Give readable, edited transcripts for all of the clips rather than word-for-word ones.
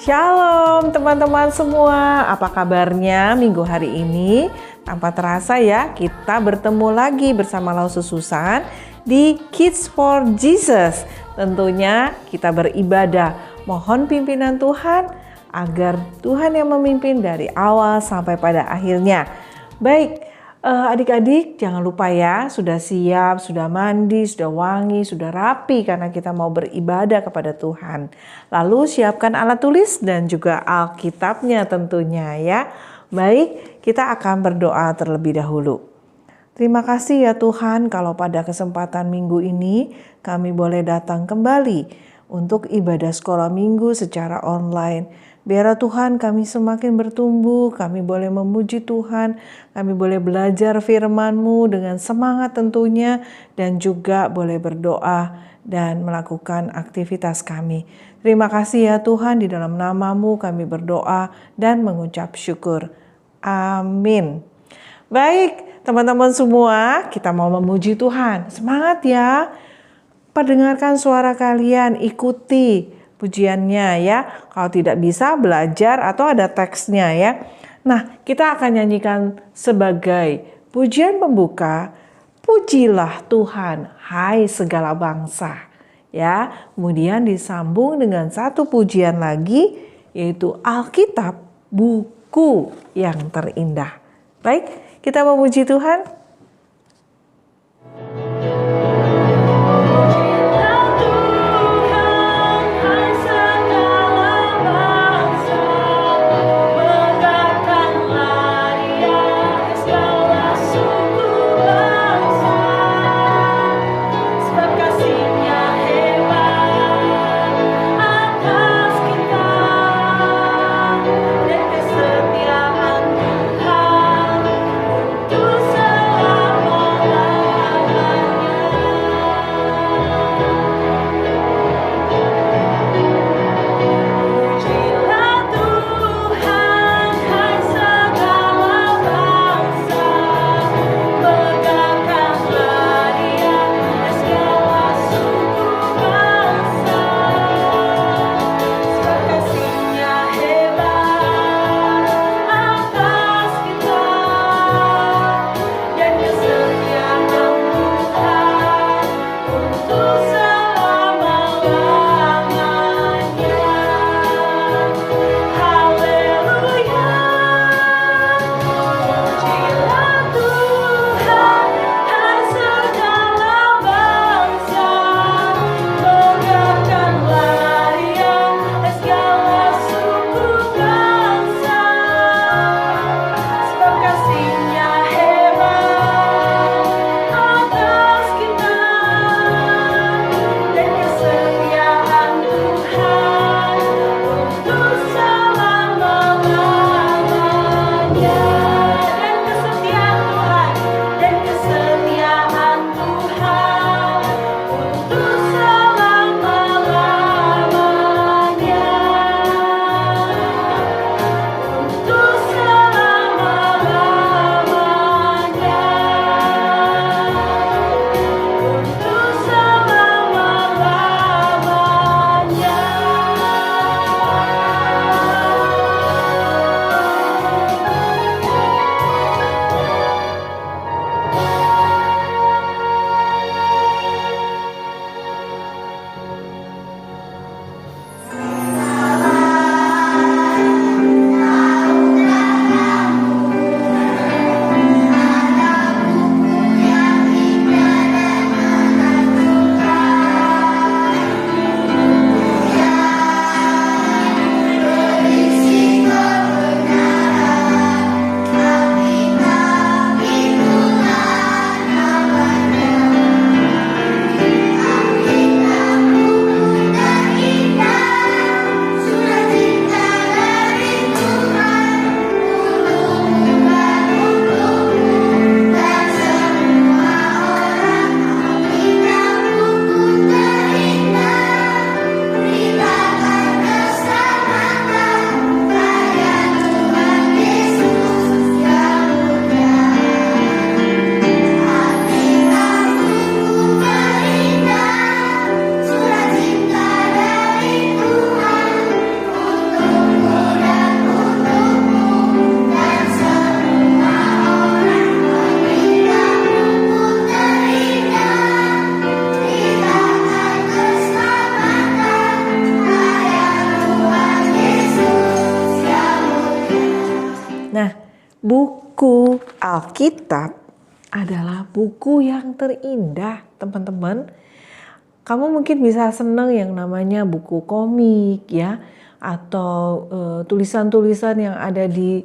Shalom teman-teman semua, apa kabarnya minggu hari ini? Tanpa terasa ya, kita bertemu lagi bersama Lausus Susan di Kids for Jesus. Tentunya kita beribadah, mohon pimpinan Tuhan agar Tuhan yang memimpin dari awal sampai pada akhirnya. Baik, adik-adik jangan lupa ya, sudah siap, sudah mandi, sudah wangi, sudah rapi karena kita mau beribadah kepada Tuhan. Lalu siapkan alat tulis dan juga Alkitabnya tentunya ya. Baik, kita akan berdoa terlebih dahulu. Terima kasih ya Tuhan kalau pada kesempatan minggu ini kami boleh datang kembali untuk ibadah sekolah minggu secara online. Biarlah Tuhan kami semakin bertumbuh, kami boleh memuji Tuhan, kami boleh belajar firman-Mu dengan semangat tentunya, dan juga boleh berdoa dan melakukan aktivitas kami. Terima kasih ya Tuhan, di dalam nama-Mu kami berdoa dan mengucap syukur. Amin. Baik, teman-teman semua, kita mau memuji Tuhan. Semangat ya. Pendengarkan suara kalian, ikuti pujiannya ya. Kalau tidak bisa belajar atau ada teksnya ya. Nah, kita akan nyanyikan sebagai pujian pembuka, pujilah Tuhan, hai segala bangsa. Ya, kemudian disambung dengan satu pujian lagi, yaitu Alkitab, buku yang terindah. Baik, kita memuji Tuhan. Kesetiaan Tuhan untuk Nah, buku Alkitab adalah buku yang terindah, teman-teman. Kamu mungkin bisa senang yang namanya buku komik ya, atau tulisan-tulisan yang ada di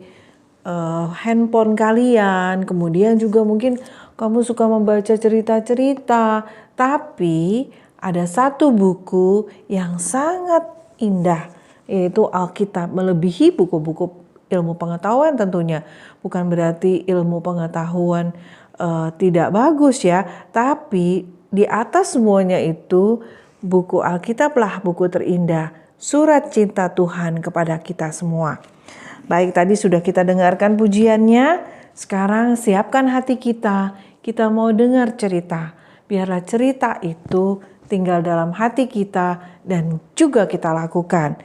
handphone kalian. Kemudian juga mungkin kamu suka membaca cerita-cerita. Tapi ada satu buku yang sangat indah, yaitu Alkitab, melebihi buku-buku ilmu pengetahuan tentunya. Bukan berarti ilmu pengetahuan tidak bagus ya, tapi di atas semuanya itu buku Alkitablah buku terindah, surat cinta Tuhan kepada kita semua. Baik, tadi sudah kita dengarkan pujiannya. Sekarang siapkan hati kita. Kita mau dengar cerita. Biarlah cerita itu tinggal dalam hati kita dan juga kita lakukan.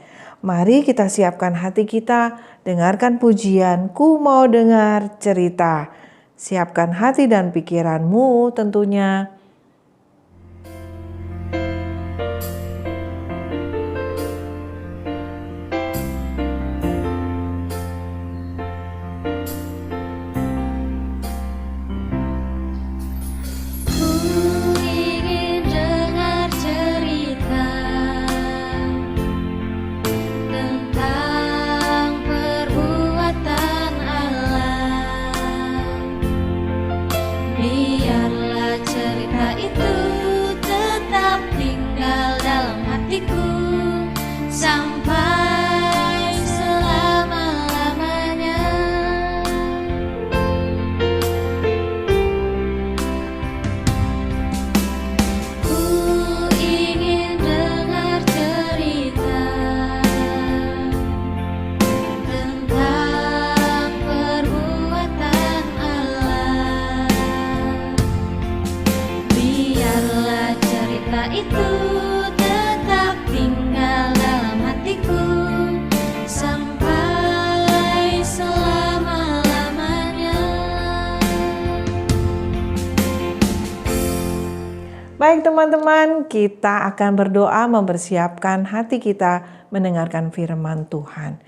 Mari kita siapkan hati kita, dengarkan pujian, ku mau dengar cerita. Siapkan hati dan pikiranmu tentunya. Baik teman-teman, kita akan berdoa mempersiapkan hati kita mendengarkan firman Tuhan.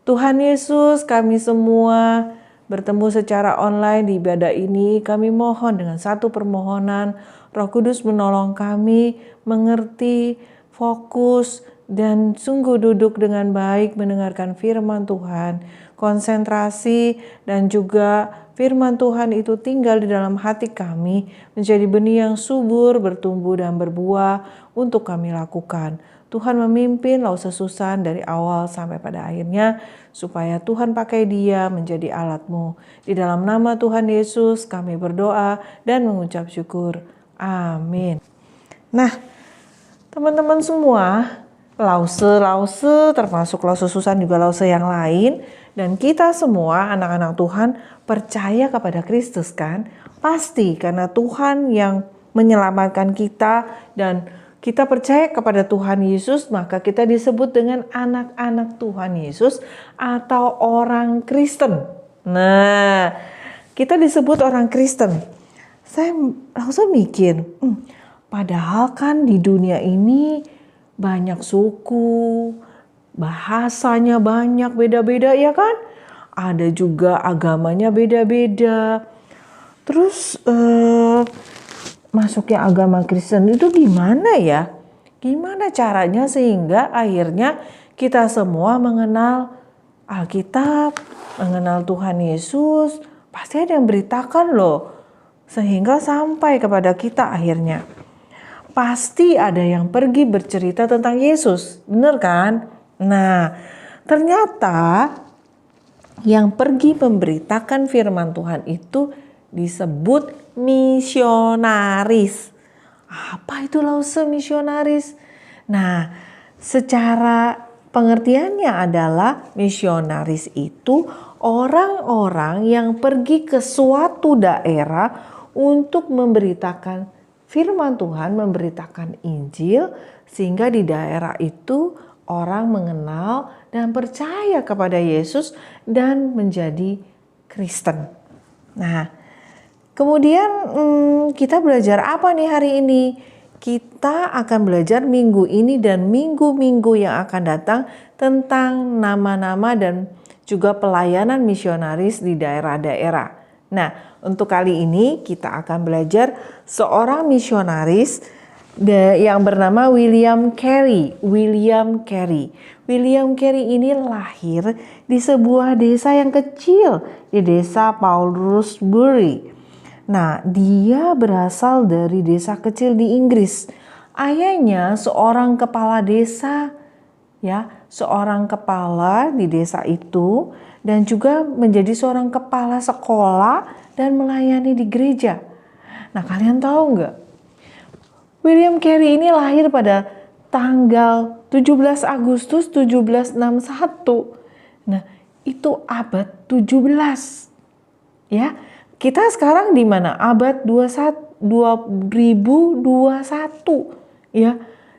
Tuhan Yesus, kami semua bertemu secara online di ibadah ini. Kami mohon dengan satu permohonan, Roh Kudus menolong kami mengerti, fokus, dan sungguh duduk dengan baik mendengarkan firman Tuhan. Konsentrasi dan juga firman Tuhan itu tinggal di dalam hati kami, menjadi benih yang subur, bertumbuh dan berbuah untuk kami lakukan. Tuhan memimpin Lausa Susan dari awal sampai pada akhirnya, supaya Tuhan pakai dia menjadi alat-Mu. Di dalam nama Tuhan Yesus kami berdoa dan mengucap syukur. Amin. Nah, teman-teman semua, lause termasuk Lausa Susan juga lause yang lain, dan kita semua anak-anak Tuhan percaya kepada Kristus kan? Pasti karena Tuhan yang menyelamatkan kita dan kita percaya kepada Tuhan Yesus, maka kita disebut dengan anak-anak Tuhan Yesus atau orang Kristen. Nah, kita disebut orang Kristen. Saya langsung mikir, padahal kan di dunia ini banyak suku, bahasanya banyak, beda-beda ya kan? Ada juga agamanya beda-beda. Terus masuknya agama Kristen itu gimana ya? Gimana caranya sehingga akhirnya kita semua mengenal Alkitab, mengenal Tuhan Yesus? Pasti ada yang beritakan loh, sehingga sampai kepada kita akhirnya. Pasti ada yang pergi bercerita tentang Yesus, bener kan? Nah, ternyata yang pergi memberitakan firman Tuhan itu disebut misionaris. Apa itu lause misionaris? Nah, secara pengertiannya adalah misionaris itu orang-orang yang pergi ke suatu daerah untuk memberitakan firman Tuhan, memberitakan Injil, sehingga di daerah itu orang mengenal dan percaya kepada Yesus dan menjadi Kristen. Nah, kemudian kita belajar apa nih hari ini? Kita akan belajar minggu ini dan minggu-minggu yang akan datang tentang nama-nama dan juga pelayanan misionaris di daerah-daerah. Nah, untuk kali ini kita akan belajar seorang misionaris yang bernama William Carey. William Carey. William Carey ini lahir di sebuah desa yang kecil, di desa Paulsbury. Nah, dia berasal dari desa kecil di Inggris. Ayahnya seorang kepala desa, ya, seorang kepala di desa itu, dan juga menjadi seorang kepala sekolah dan melayani di gereja. Nah, kalian tahu nggak? William Carey ini lahir pada tanggal 17 Agustus 1761. Nah, itu abad 17. Ya, kita sekarang di mana? Abad 2021. Ya,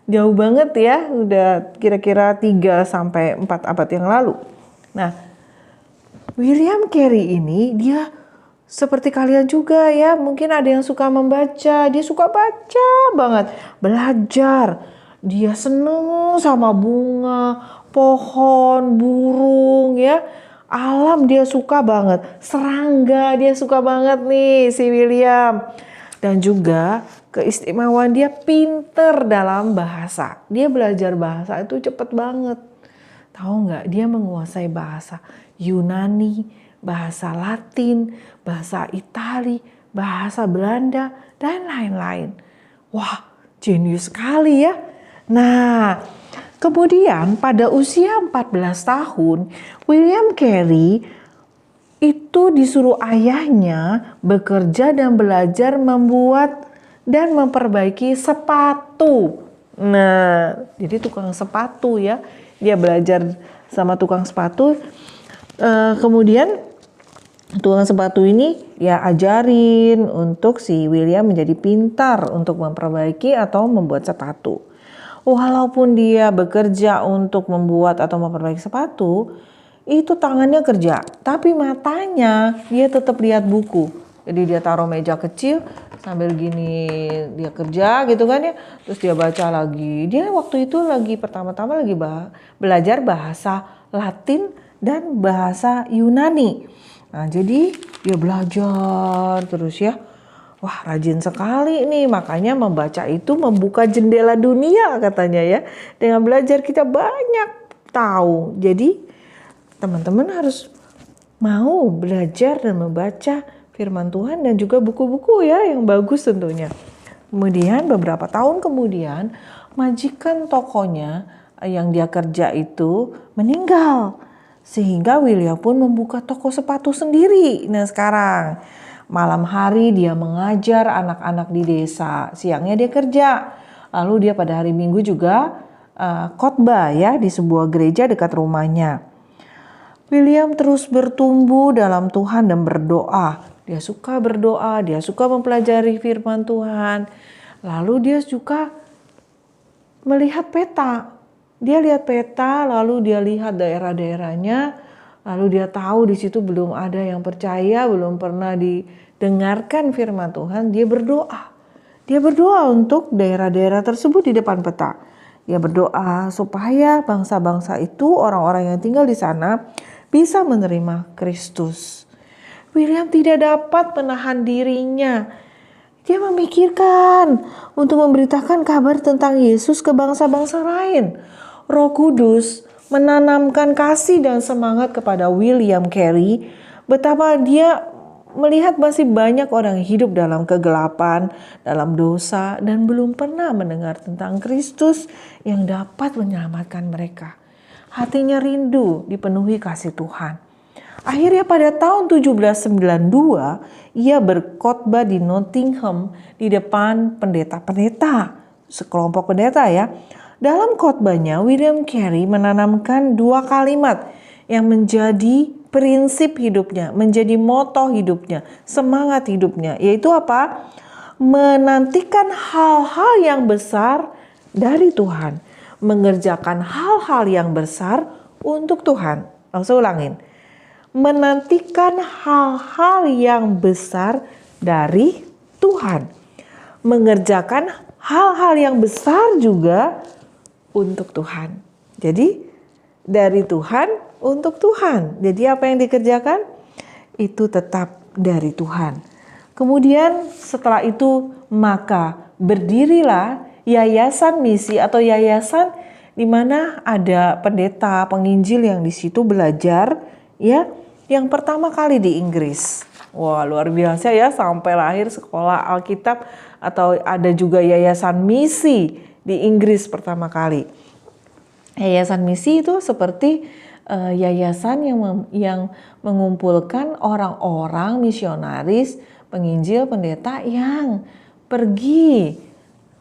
jauh banget ya, udah kira-kira 3 sampai 4 abad yang lalu. Nah, William Carey ini dia seperti kalian juga ya, mungkin ada yang suka membaca, dia suka baca banget, belajar. Dia seneng sama bunga, pohon, burung ya, alam dia suka banget, serangga dia suka banget nih si William. Dan juga keistimewaan dia pinter dalam bahasa, dia belajar bahasa itu cepet banget. Tahu nggak, dia menguasai bahasa Yunani, bahasa Latin, bahasa Itali, bahasa Belanda, dan lain-lain. Wah, jenius sekali ya. Nah, kemudian pada usia 14 tahun, William Carey itu disuruh ayahnya bekerja dan belajar membuat dan memperbaiki sepatu. Nah, jadi tukang sepatu ya. Dia belajar sama tukang sepatu. Kemudian tukang sepatu ini ya ajarin untuk si William menjadi pintar untuk memperbaiki atau membuat sepatu. Walaupun dia bekerja untuk membuat atau memperbaiki sepatu, itu tangannya kerja, tapi matanya dia tetap lihat buku. Jadi dia taruh meja kecil sambil gini dia kerja gitu kan ya, terus dia baca lagi. Dia waktu itu lagi pertama-tama lagi belajar bahasa Latin dan bahasa Yunani. Nah, jadi dia belajar terus ya. Wah, rajin sekali nih. Makanya membaca itu membuka jendela dunia katanya ya. Dengan belajar kita banyak tahu. Jadi teman-teman harus mau belajar dan membaca firman Tuhan dan juga buku-buku ya yang bagus tentunya. Kemudian beberapa tahun kemudian majikan tokonya yang dia kerja itu meninggal. Sehingga William pun membuka toko sepatu sendiri. Nah, sekarang malam hari dia mengajar anak-anak di desa, siangnya dia kerja. Lalu dia pada hari Minggu juga khotbah ya di sebuah gereja dekat rumahnya. William terus bertumbuh dalam Tuhan dan berdoa. Dia suka berdoa, dia suka mempelajari firman Tuhan. Lalu dia juga melihat peta. Dia lihat peta, lalu dia lihat daerah-daerahnya, lalu dia tahu di situ belum ada yang percaya, belum pernah didengarkan firman Tuhan. Dia berdoa. Dia berdoa untuk daerah-daerah tersebut di depan peta. Dia berdoa supaya bangsa-bangsa itu, orang-orang yang tinggal di sana, bisa menerima Kristus. William tidak dapat menahan dirinya. Dia memikirkan untuk memberitakan kabar tentang Yesus ke bangsa-bangsa lain. Roh Kudus menanamkan kasih dan semangat kepada William Carey, betapa dia melihat masih banyak orang hidup dalam kegelapan, dalam dosa, dan belum pernah mendengar tentang Kristus yang dapat menyelamatkan mereka. Hatinya rindu dipenuhi kasih Tuhan. Akhirnya pada tahun 1792, ia berkhotbah di Nottingham di depan pendeta-pendeta, sekelompok pendeta ya. Dalam khotbahnya, William Carey menanamkan 2 kalimat yang menjadi prinsip hidupnya, menjadi moto hidupnya, semangat hidupnya, yaitu apa? Menantikan hal-hal yang besar dari Tuhan, mengerjakan hal-hal yang besar untuk Tuhan. Langsung ulangin. Menantikan hal-hal yang besar dari Tuhan, mengerjakan hal-hal yang besar juga untuk Tuhan. Jadi dari Tuhan untuk Tuhan. Jadi apa yang dikerjakan itu tetap dari Tuhan. Kemudian setelah itu maka berdirilah yayasan misi atau yayasan di mana ada pendeta, penginjil yang di situ belajar ya, yang pertama kali di Inggris. Wah, luar biasa ya, sampai lahir sekolah Alkitab atau ada juga yayasan misi di Inggris pertama kali. Yayasan misi itu seperti yayasan yang mengumpulkan orang-orang misionaris, penginjil, pendeta yang pergi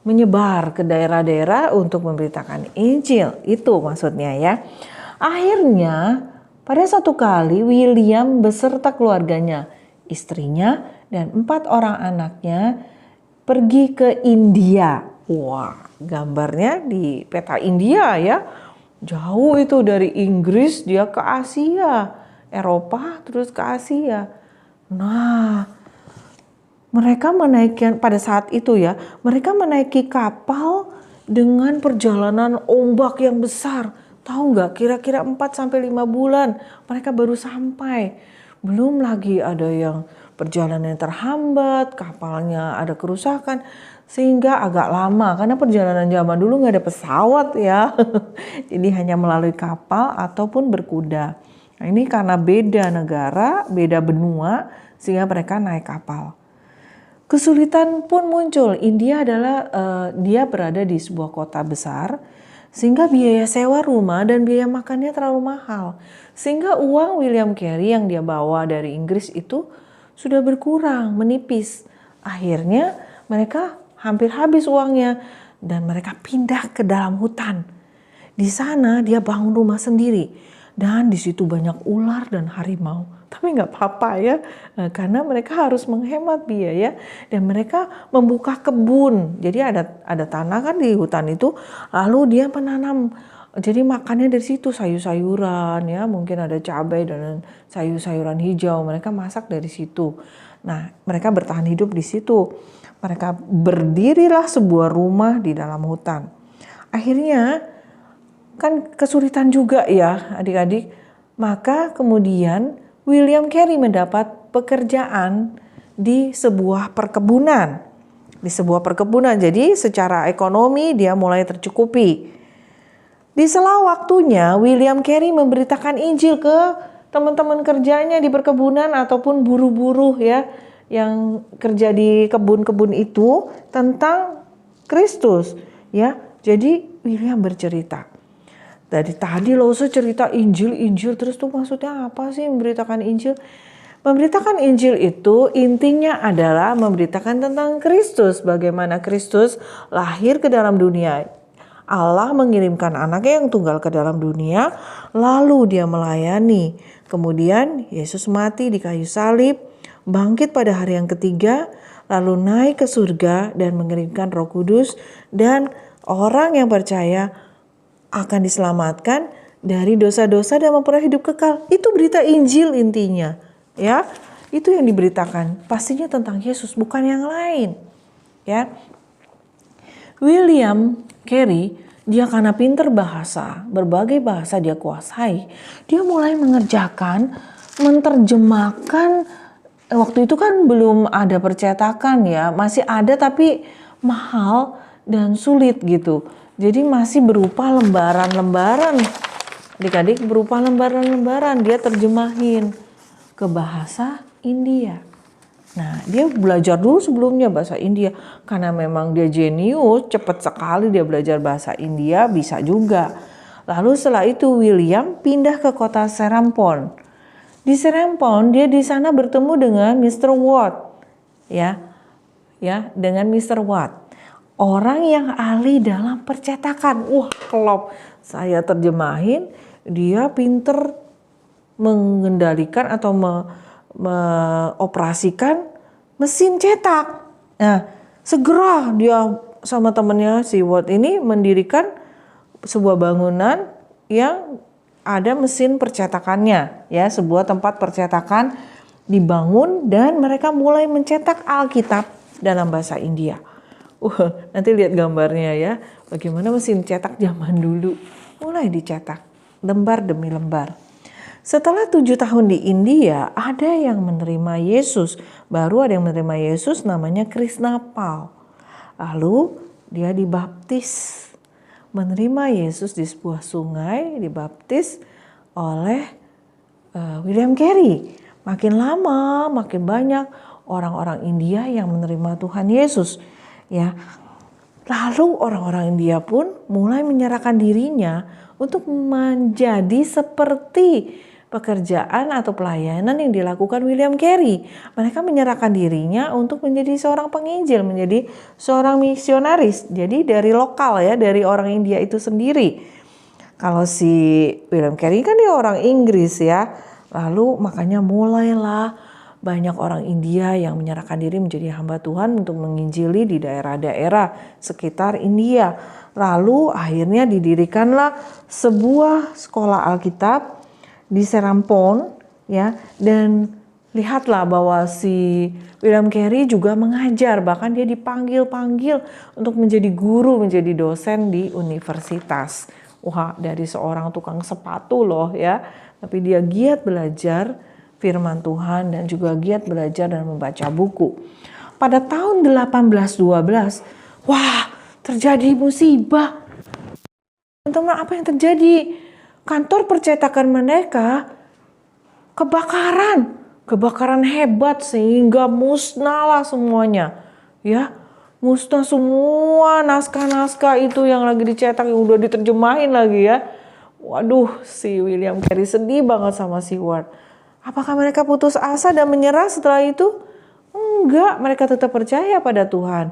menyebar ke daerah-daerah untuk memberitakan Injil. Itu maksudnya ya. Akhirnya pada satu kali William beserta keluarganya, istrinya dan 4 orang anaknya pergi ke India. Wah, gambarnya di peta India ya. Jauh itu dari Inggris dia ke Asia, Eropa terus ke Asia. Nah, mereka menaikkan pada saat itu ya, mereka menaiki kapal dengan perjalanan ombak yang besar. Tahu nggak, kira-kira 4-5 bulan mereka baru sampai. Belum lagi ada yang perjalanan terhambat, kapalnya ada kerusakan. Sehingga agak lama karena perjalanan zaman dulu nggak ada pesawat ya. Jadi hanya melalui kapal ataupun berkuda. Nah, ini karena beda negara, beda benua sehingga mereka naik kapal. Kesulitan pun muncul. India adalah dia berada di sebuah kota besar sehingga biaya sewa rumah dan biaya makannya terlalu mahal. Sehingga uang William Carey yang dia bawa dari Inggris itu sudah berkurang, menipis. Akhirnya mereka hampir habis uangnya dan mereka pindah ke dalam hutan. Di sana dia bangun rumah sendiri dan di situ banyak ular dan harimau. Tapi nggak apa-apa ya, karena mereka harus menghemat biaya dan mereka membuka kebun. Jadi ada tanah kan di hutan itu, lalu dia menanam. Jadi makannya dari situ sayur-sayuran ya, mungkin ada cabai dan sayur-sayuran hijau. Mereka masak dari situ. Nah, mereka bertahan hidup di situ. Mereka berdirilah sebuah rumah di dalam hutan. Akhirnya kan kesulitan juga ya adik-adik. Maka kemudian William Carey mendapat pekerjaan di sebuah perkebunan. Di sebuah perkebunan, jadi secara ekonomi dia mulai tercukupi. Di sela waktunya William Carey memberitakan Injil ke teman-teman kerjanya di perkebunan ataupun buruh-buruh ya, yang kerja di kebun-kebun itu tentang Kristus ya. Jadi William bercerita. Dari tadi lo cerita Injil terus tuh maksudnya apa sih memberitakan Injil? Memberitakan Injil itu intinya adalah memberitakan tentang Kristus, bagaimana Kristus lahir ke dalam dunia. Allah mengirimkan anaknya yang tunggal ke dalam dunia, lalu dia melayani. Kemudian Yesus mati di kayu salib, bangkit pada hari yang ketiga, lalu naik ke surga dan mengirimkan Roh Kudus, dan orang yang percaya akan diselamatkan dari dosa-dosa dan memperoleh hidup kekal. Itu berita Injil intinya, ya. Itu yang diberitakan, pastinya tentang Yesus, bukan yang lain, ya. William Carey, dia karena pinter bahasa, berbagai bahasa dia kuasai, dia mulai mengerjakan, menerjemahkan. Waktu itu kan belum ada percetakan ya, masih ada tapi mahal dan sulit gitu. Jadi masih berupa lembaran-lembaran. Adik-adik, berupa lembaran-lembaran dia terjemahin ke bahasa India. Nah, dia belajar dulu sebelumnya bahasa India. Karena memang dia jenius, cepat sekali dia belajar bahasa India, bisa juga. Lalu setelah itu William pindah ke kota Serampon. Di Serampon dia di sana bertemu dengan Mr. Watt. Ya, dengan Mr. Watt. Orang yang ahli dalam percetakan. Wah, klop. Saya terjemahin, dia pinter mengendalikan atau mengoperasikan mesin cetak. Nah, segera dia sama temannya si Watt ini mendirikan sebuah bangunan yang ada mesin percetakannya, ya, sebuah tempat percetakan dibangun dan mereka mulai mencetak Alkitab dalam bahasa India. Nanti lihat gambarnya ya, bagaimana mesin cetak zaman dulu mulai dicetak lembar demi lembar. Setelah 7 tahun di India, ada yang menerima Yesus. Baru ada yang menerima Yesus namanya Krisnapal. Lalu dia dibaptis. Menerima Yesus di sebuah sungai, dibaptis oleh William Carey. Makin lama, makin banyak orang-orang India yang menerima Tuhan Yesus. Ya, lalu orang-orang India pun mulai menyerahkan dirinya untuk menjadi seperti pekerjaan atau pelayanan yang dilakukan William Carey. Mereka menyerahkan dirinya untuk menjadi seorang penginjil, menjadi seorang misionaris. Jadi dari lokal ya, dari orang India itu sendiri. Kalau si William Carey kan dia orang Inggris ya. Lalu makanya mulailah banyak orang India yang menyerahkan diri menjadi hamba Tuhan untuk menginjili di daerah-daerah sekitar India. Lalu akhirnya didirikanlah sebuah sekolah Alkitab di Serampon ya, dan lihatlah bahwa si William Carey juga mengajar, bahkan dia dipanggil-panggil untuk menjadi guru, menjadi dosen di universitas. Wah, dari seorang tukang sepatu loh ya, tapi dia giat belajar firman Tuhan dan juga giat belajar dan membaca buku. Pada tahun 1812, wah, terjadi musibah. Teman-teman, apa yang terjadi? Kantor percetakan mereka kebakaran hebat sehingga musnahlah semuanya. Ya, musnah semua naskah-naskah itu yang lagi dicetak, yang udah diterjemahin lagi ya. Waduh, si William Carey sedih banget sama si Ward. Apakah mereka putus asa dan menyerah setelah itu? Enggak, mereka tetap percaya pada Tuhan.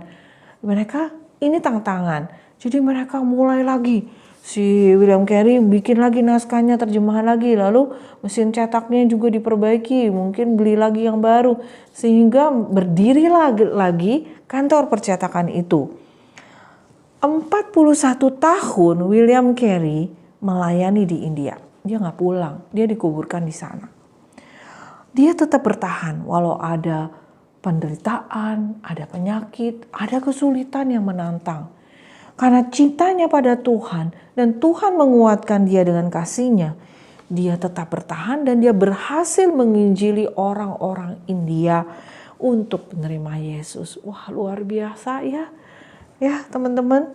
Mereka ini tantangan. Jadi mereka mulai lagi. Si William Carey bikin lagi naskahnya, terjemahan lagi. Lalu mesin cetaknya juga diperbaiki. Mungkin beli lagi yang baru. Sehingga berdiri lagi kantor percetakan itu. 41 tahun William Carey melayani di India. Dia nggak pulang. Dia dikuburkan di sana. Dia tetap bertahan walau ada penderitaan, ada penyakit, ada kesulitan yang menantang. Karena cintanya pada Tuhan dan Tuhan menguatkan dia dengan kasih-Nya, dia tetap bertahan dan dia berhasil menginjili orang-orang India untuk menerima Yesus. Wah, luar biasa ya. Ya, teman-teman.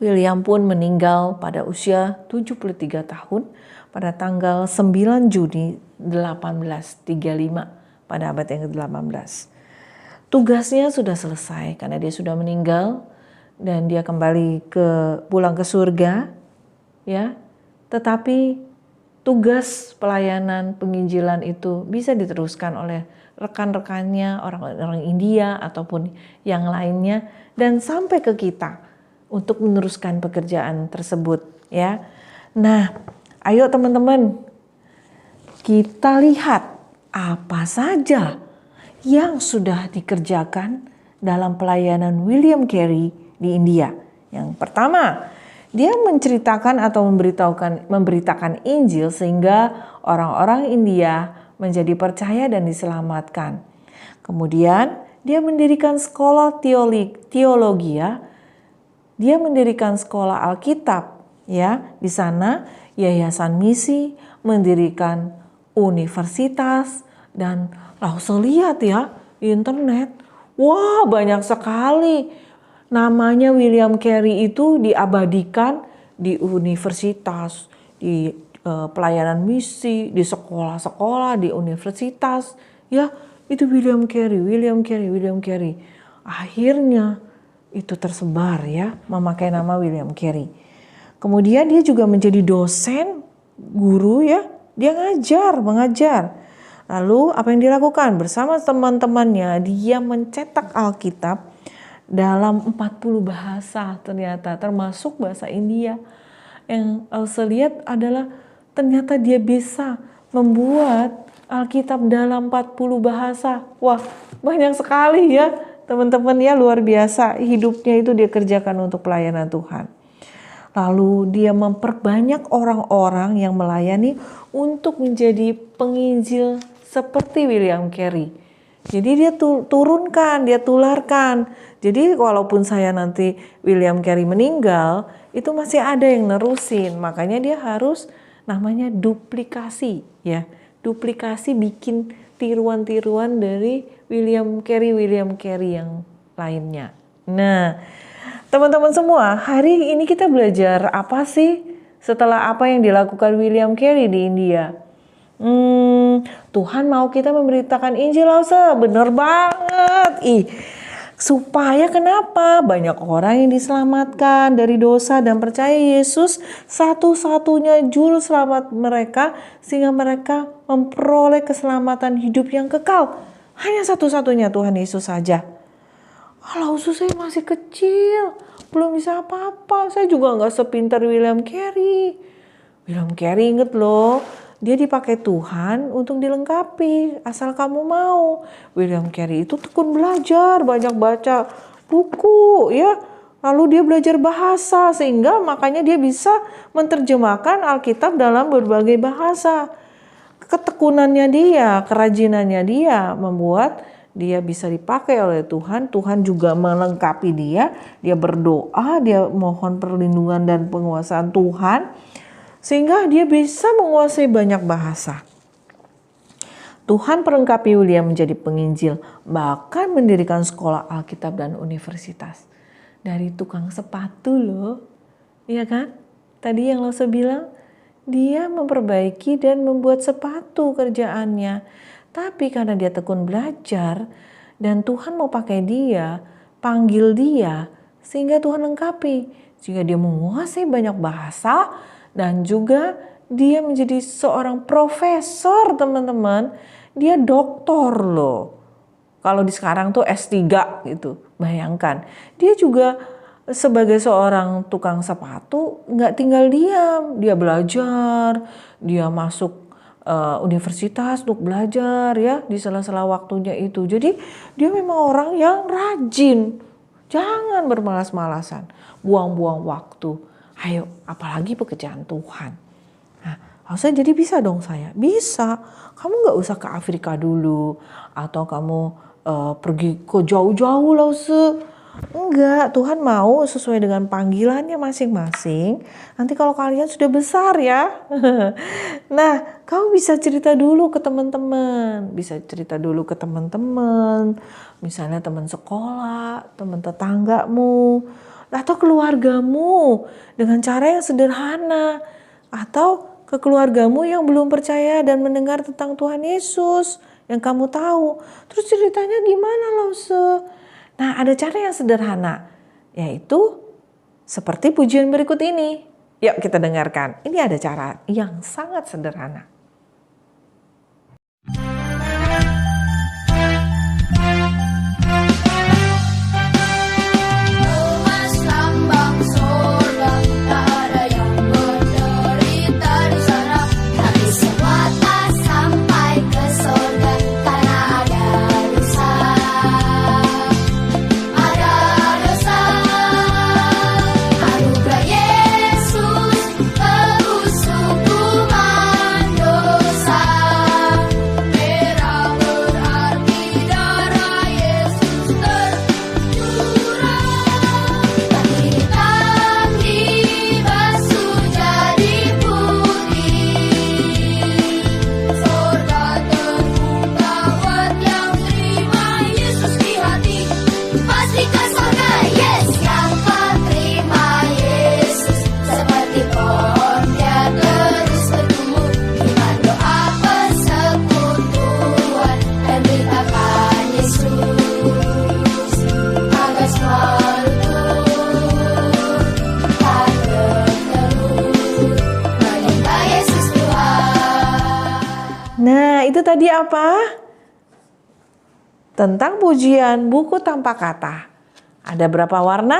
William pun meninggal pada usia 73 tahun pada tanggal 9 Juni 1835 pada abad yang ke-18. Tugasnya sudah selesai karena dia sudah meninggal dan dia kembali pulang ke surga ya. Tetapi tugas pelayanan penginjilan itu bisa diteruskan oleh rekan-rekannya, orang-orang India ataupun yang lainnya, dan sampai ke kita untuk meneruskan pekerjaan tersebut ya. Nah, ayo teman-teman, kita lihat apa saja yang sudah dikerjakan dalam pelayanan William Carey di India. Yang pertama, dia menceritakan atau memberitakan Injil sehingga orang-orang India menjadi percaya dan diselamatkan. Kemudian, dia mendirikan sekolah teologi ya. Dia mendirikan sekolah Alkitab ya. Di sana yayasan misi, mendirikan universitas, dan langsung lihat ya di internet. Wah, banyak sekali. Namanya William Carey itu diabadikan di universitas, di pelayanan misi, di sekolah-sekolah, di universitas. Ya, itu William Carey. Akhirnya itu tersebar ya, memakai nama William Carey. Kemudian dia juga menjadi dosen, guru ya. Dia mengajar. Lalu apa yang dilakukan? Bersama teman-temannya dia mencetak Alkitab dalam 40 bahasa ternyata, termasuk bahasa India. Yang saya lihat adalah ternyata dia bisa membuat Alkitab dalam 40 bahasa. Wah, banyak sekali ya teman-teman ya, luar biasa. Hidupnya itu dia kerjakan untuk pelayanan Tuhan. Lalu dia memperbanyak orang-orang yang melayani untuk menjadi penginjil seperti William Carey. Jadi dia turunkan, dia tularkan. Jadi walaupun saya nanti William Carey meninggal, itu masih ada yang nerusin. Makanya dia harus namanya duplikasi ya. Duplikasi bikin tiruan-tiruan dari William Carey yang lainnya. Nah, teman-teman semua, hari ini kita belajar apa sih setelah apa yang dilakukan William Carey di India? Tuhan mau kita memberitakan Injil, bener banget. Supaya kenapa? Banyak orang yang diselamatkan dari dosa dan percaya Yesus satu-satunya juru selamat mereka, sehingga mereka memperoleh keselamatan hidup yang kekal. Hanya satu-satunya Tuhan Yesus saja. Kalau saya masih kecil, belum bisa apa-apa. Saya juga nggak sepintar William Carey. William Carey inget loh, dia dipakai Tuhan untuk dilengkapi, asal kamu mau. William Carey itu tekun belajar, banyak baca buku ya. Lalu dia belajar bahasa, sehingga makanya dia bisa menerjemahkan Alkitab dalam berbagai bahasa. Ketekunannya dia, kerajinannya dia membuat dia bisa dipakai oleh Tuhan. Tuhan juga melengkapi dia. Dia berdoa, dia mohon perlindungan dan penguasaan Tuhan, sehingga dia bisa menguasai banyak bahasa. Tuhan perlengkapi William menjadi penginjil, bahkan mendirikan sekolah Alkitab dan universitas. Dari tukang sepatu loh, iya kan? Tadi yang Lause bilang, dia memperbaiki dan membuat sepatu kerjaannya. Tapi karena dia tekun belajar dan Tuhan mau pakai dia, panggil dia, sehingga Tuhan lengkapi. Sehingga dia menguasai banyak bahasa, dan juga dia menjadi seorang profesor, teman-teman. Dia doktor loh. Kalau di sekarang tuh S3 gitu. Bayangkan. Dia juga sebagai seorang tukang sepatu nggak tinggal diam. Dia belajar, dia masuk universitas untuk belajar ya di sela-sela waktunya itu. Jadi dia memang orang yang rajin. Jangan bermalas-malasan. Buang-buang waktu. Ayo, apalagi pekerjaan Tuhan. Nah, saya jadi bisa dong saya. Bisa. Kamu gak usah ke Afrika dulu. Atau kamu pergi ke jauh-jauh Lause. Enggak, Tuhan mau sesuai dengan panggilannya masing-masing. Nanti kalau kalian sudah besar ya. Nah, kamu bisa cerita dulu ke teman-teman. Bisa cerita dulu ke teman-teman. Misalnya teman sekolah, teman tetanggamu, atau keluargamu dengan cara yang sederhana, atau ke keluargamu yang belum percaya dan mendengar tentang Tuhan Yesus yang kamu tahu. Terus ceritanya gimana Lause? Nah, ada cara yang sederhana, yaitu seperti pujian berikut ini. Yuk kita dengarkan. Ini ada cara yang sangat sederhana. Nah, itu tadi apa? Tentang pujian buku tanpa kata. Ada berapa warna?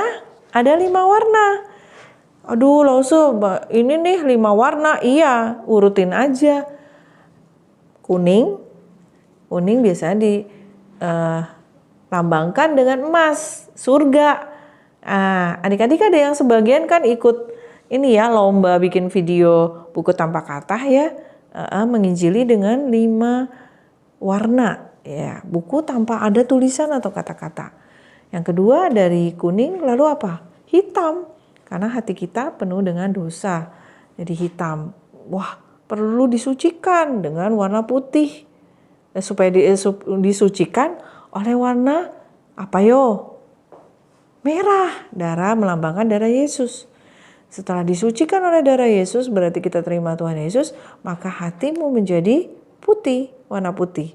Ada 5 warna. Aduh, Lause, ini nih 5 warna. Iya, urutin aja. Kuning biasanya dilambangkan dengan emas, surga. Adik-adik ada yang sebagian kan ikut ini ya, lomba bikin video buku tanpa kata ya. Menginjili dengan 5 warna ya, buku tanpa ada tulisan atau kata-kata. Yang kedua dari kuning, lalu apa? Hitam, karena hati kita penuh dengan dosa, jadi hitam. wah perlu disucikan dengan warna putih. Supaya disucikan oleh warna apa yo? Merah, darah melambangkan darah Yesus. Setelah disucikan oleh darah Yesus, berarti kita terima Tuhan Yesus, maka hatimu menjadi putih, warna putih.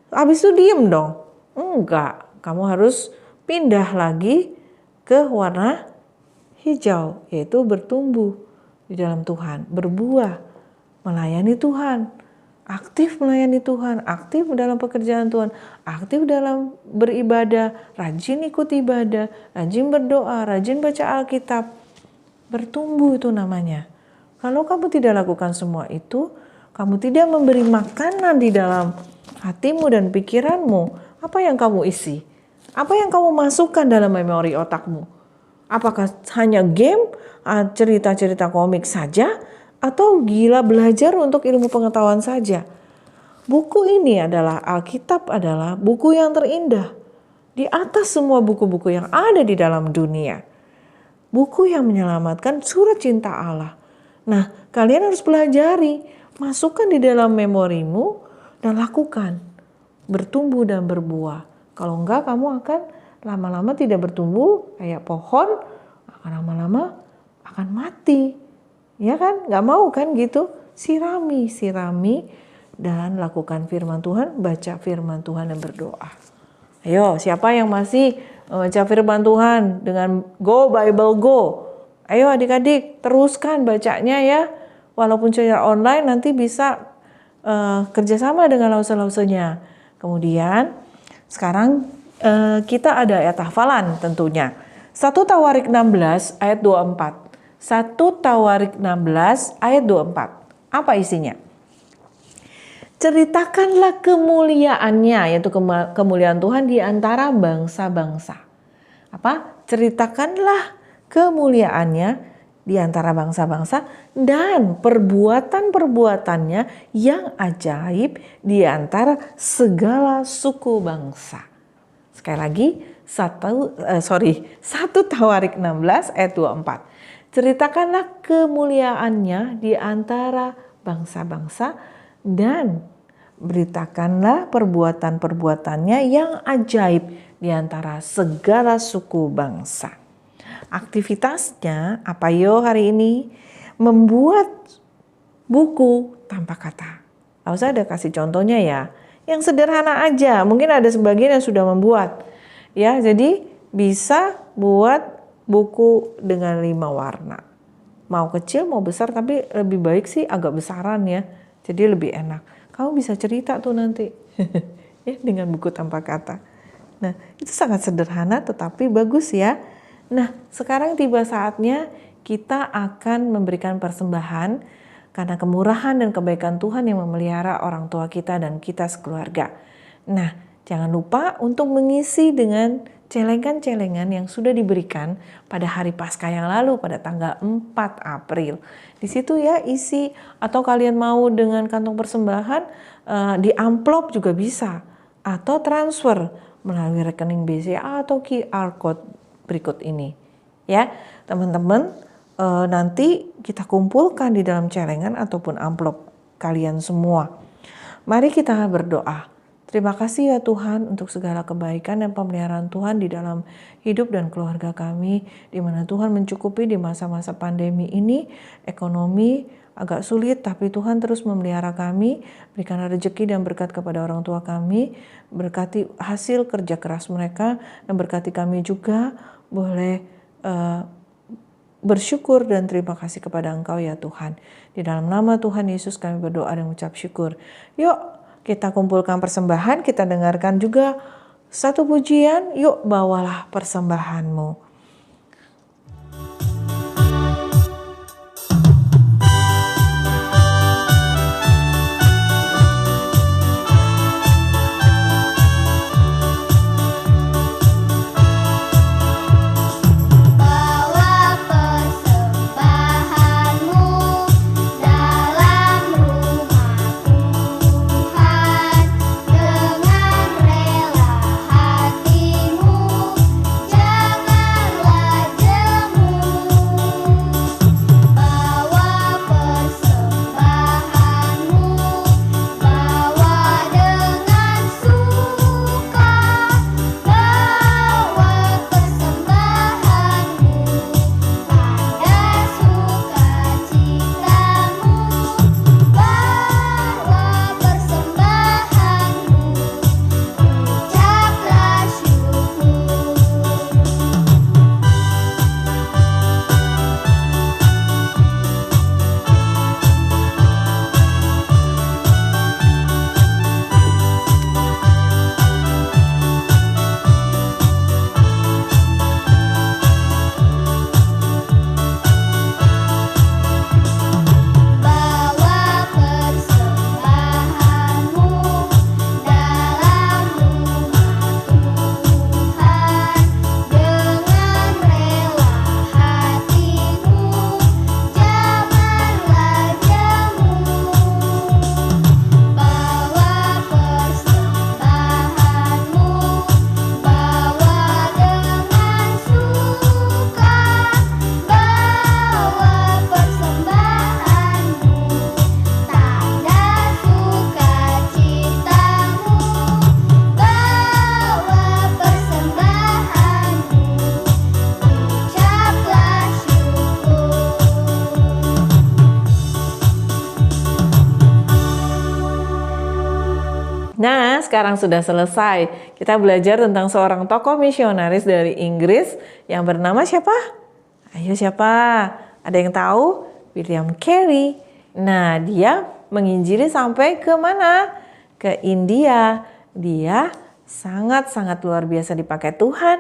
Habis itu diem dong. Enggak, kamu harus pindah lagi ke warna hijau, yaitu bertumbuh di dalam Tuhan, berbuah, melayani Tuhan, aktif melayani Tuhan, aktif dalam pekerjaan Tuhan, aktif dalam beribadah, rajin ikut ibadah, rajin berdoa, rajin baca Alkitab. Bertumbuh itu namanya. Kalau kamu tidak lakukan semua itu, kamu tidak memberi makanan di dalam hatimu dan pikiranmu, apa yang kamu isi? Apa yang kamu masukkan dalam memori otakmu? Apakah hanya game, cerita-cerita komik saja, atau gila belajar untuk ilmu pengetahuan saja? Buku ini adalah, Alkitab adalah buku yang terindah di atas semua buku-buku yang ada di dalam dunia. Buku yang menyelamatkan, surat cinta Allah. Nah, kalian harus pelajari, masukkan di dalam memorimu dan lakukan. Bertumbuh dan berbuah. Kalau enggak, kamu akan lama-lama tidak bertumbuh kayak pohon, akan lama-lama akan mati. Ya kan? Gak mau kan gitu? Sirami dan lakukan firman Tuhan, baca firman Tuhan dan berdoa. Ayo, siapa yang masih membaca firman Tuhan dengan Go Bible Go? Ayo adik-adik, teruskan bacanya ya. Walaupun secara online nanti bisa kerjasama dengan lause-lausenya. Kemudian sekarang kita ada ayat hafalan tentunya. 1 Tawarik 16 ayat 24. 1 Tawarik 16 ayat 24. Apa isinya? Ceritakanlah kemuliaannya, yaitu kemuliaan Tuhan di antara bangsa-bangsa. Apa? Ceritakanlah kemuliaannya di antara bangsa-bangsa dan perbuatan-perbuatannya yang ajaib di antara segala suku bangsa. Sekali lagi, 1 Tawarik 16 ayat 24. Ceritakanlah kemuliaannya di antara bangsa-bangsa dan beritakanlah perbuatan-perbuatannya yang ajaib di antara segala suku bangsa. Aktivitasnya apa yo hari ini? Membuat buku tanpa kata. Lalu saya ada kasih contohnya ya. Yang sederhana aja, mungkin ada sebagian yang sudah membuat. Ya, jadi bisa buat buku dengan 5 warna. Mau kecil, mau besar, tapi lebih baik sih agak besaran ya. Jadi lebih enak. Kamu bisa cerita tuh nanti ya dengan buku tanpa kata. Nah, itu sangat sederhana tetapi bagus ya. Nah, sekarang tiba saatnya kita akan memberikan persembahan karena kemurahan dan kebaikan Tuhan yang memelihara orang tua kita dan kita sekeluarga. Nah, jangan lupa untuk mengisi dengan celengan-celengan yang sudah diberikan pada hari Paskah yang lalu pada tanggal 4 April. Di situ ya isi, atau kalian mau dengan kantong persembahan di amplop juga bisa, atau transfer melalui rekening BCA atau QR code berikut ini. Ya, teman-teman, nanti kita kumpulkan di dalam celengan ataupun amplop kalian semua. Mari kita berdoa. Terima kasih ya Tuhan untuk segala kebaikan dan pemeliharaan Tuhan di dalam hidup dan keluarga kami, di mana Tuhan mencukupi di masa-masa pandemi ini. Ekonomi agak sulit, tapi Tuhan terus memelihara kami, berikan rezeki dan berkat kepada orang tua kami, berkati hasil kerja keras mereka, dan berkati kami juga boleh bersyukur dan terima kasih kepada Engkau ya Tuhan. Di dalam nama Tuhan Yesus kami berdoa dan mengucap syukur. Yuk, kita kumpulkan persembahan, kita dengarkan juga satu pujian. Yuk bawalah persembahanmu. Dengan rela hatimu, jangan Nah, sekarang sudah selesai. Kita belajar tentang seorang tokoh misionaris dari Inggris yang bernama siapa? Ayo siapa? Ada yang tahu? William Carey. Nah, dia menginjili sampai ke mana? Ke India. Dia sangat-sangat luar biasa dipakai Tuhan,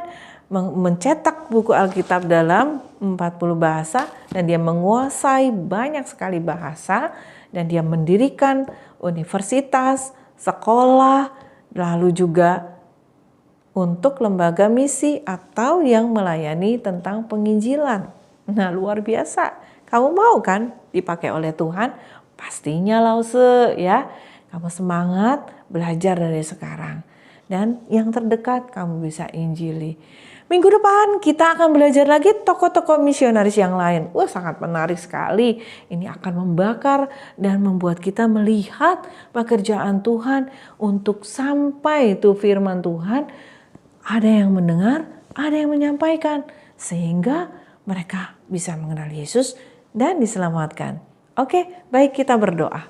mencetak buku Alkitab dalam 40 bahasa, dan dia menguasai banyak sekali bahasa, dan dia mendirikan universitas, sekolah, lalu juga untuk lembaga misi atau yang melayani tentang penginjilan. Nah, luar biasa. Kamu mau kan dipakai oleh Tuhan? Pastinya Lause ya. Kamu semangat belajar dari sekarang. Dan yang terdekat kamu bisa injili. Minggu depan kita akan belajar lagi tokoh-tokoh misionaris yang lain. Wah, sangat menarik sekali. Ini akan membakar dan membuat kita melihat pekerjaan Tuhan untuk sampai itu firman Tuhan. Ada yang mendengar, ada yang menyampaikan. Sehingga mereka bisa mengenal Yesus dan diselamatkan. Oke, baik kita berdoa.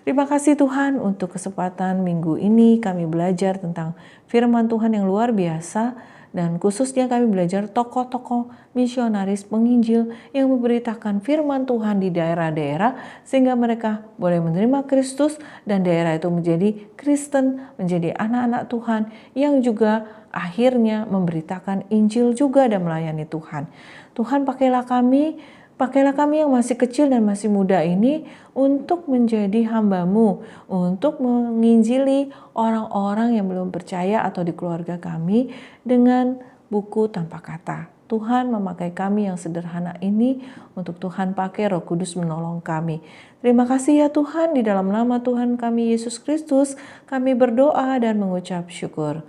Terima kasih Tuhan untuk kesempatan minggu ini kami belajar tentang firman Tuhan yang luar biasa. Dan khususnya kami belajar tokoh-tokoh misionaris penginjil yang memberitakan firman Tuhan di daerah-daerah sehingga mereka boleh menerima Kristus dan daerah itu menjadi Kristen, menjadi anak-anak Tuhan yang juga akhirnya memberitakan Injil juga dan melayani Tuhan. Tuhan pakailah kami yang masih kecil dan masih muda ini untuk menjadi hamba-Mu, untuk menginjili orang-orang yang belum percaya atau di keluarga kami dengan buku tanpa kata. Tuhan memakai kami yang sederhana ini untuk Tuhan pakai Roh Kudus menolong kami. Terima kasih ya Tuhan, di dalam nama Tuhan kami Yesus Kristus kami berdoa dan mengucap syukur.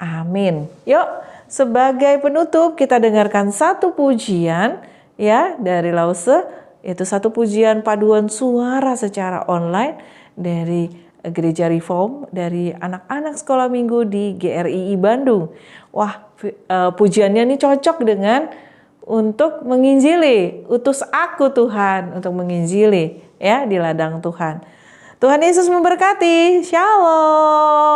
Amin. Yuk, sebagai penutup kita dengarkan satu pujian ya dari Lause, yaitu satu pujian paduan suara secara online dari Gereja Reform, dari anak-anak sekolah minggu di GRII Bandung. Wah, pujiannya ini cocok dengan untuk menginjili. Utus aku Tuhan untuk menginjili ya di ladang Tuhan. Tuhan Yesus memberkati. Shalom.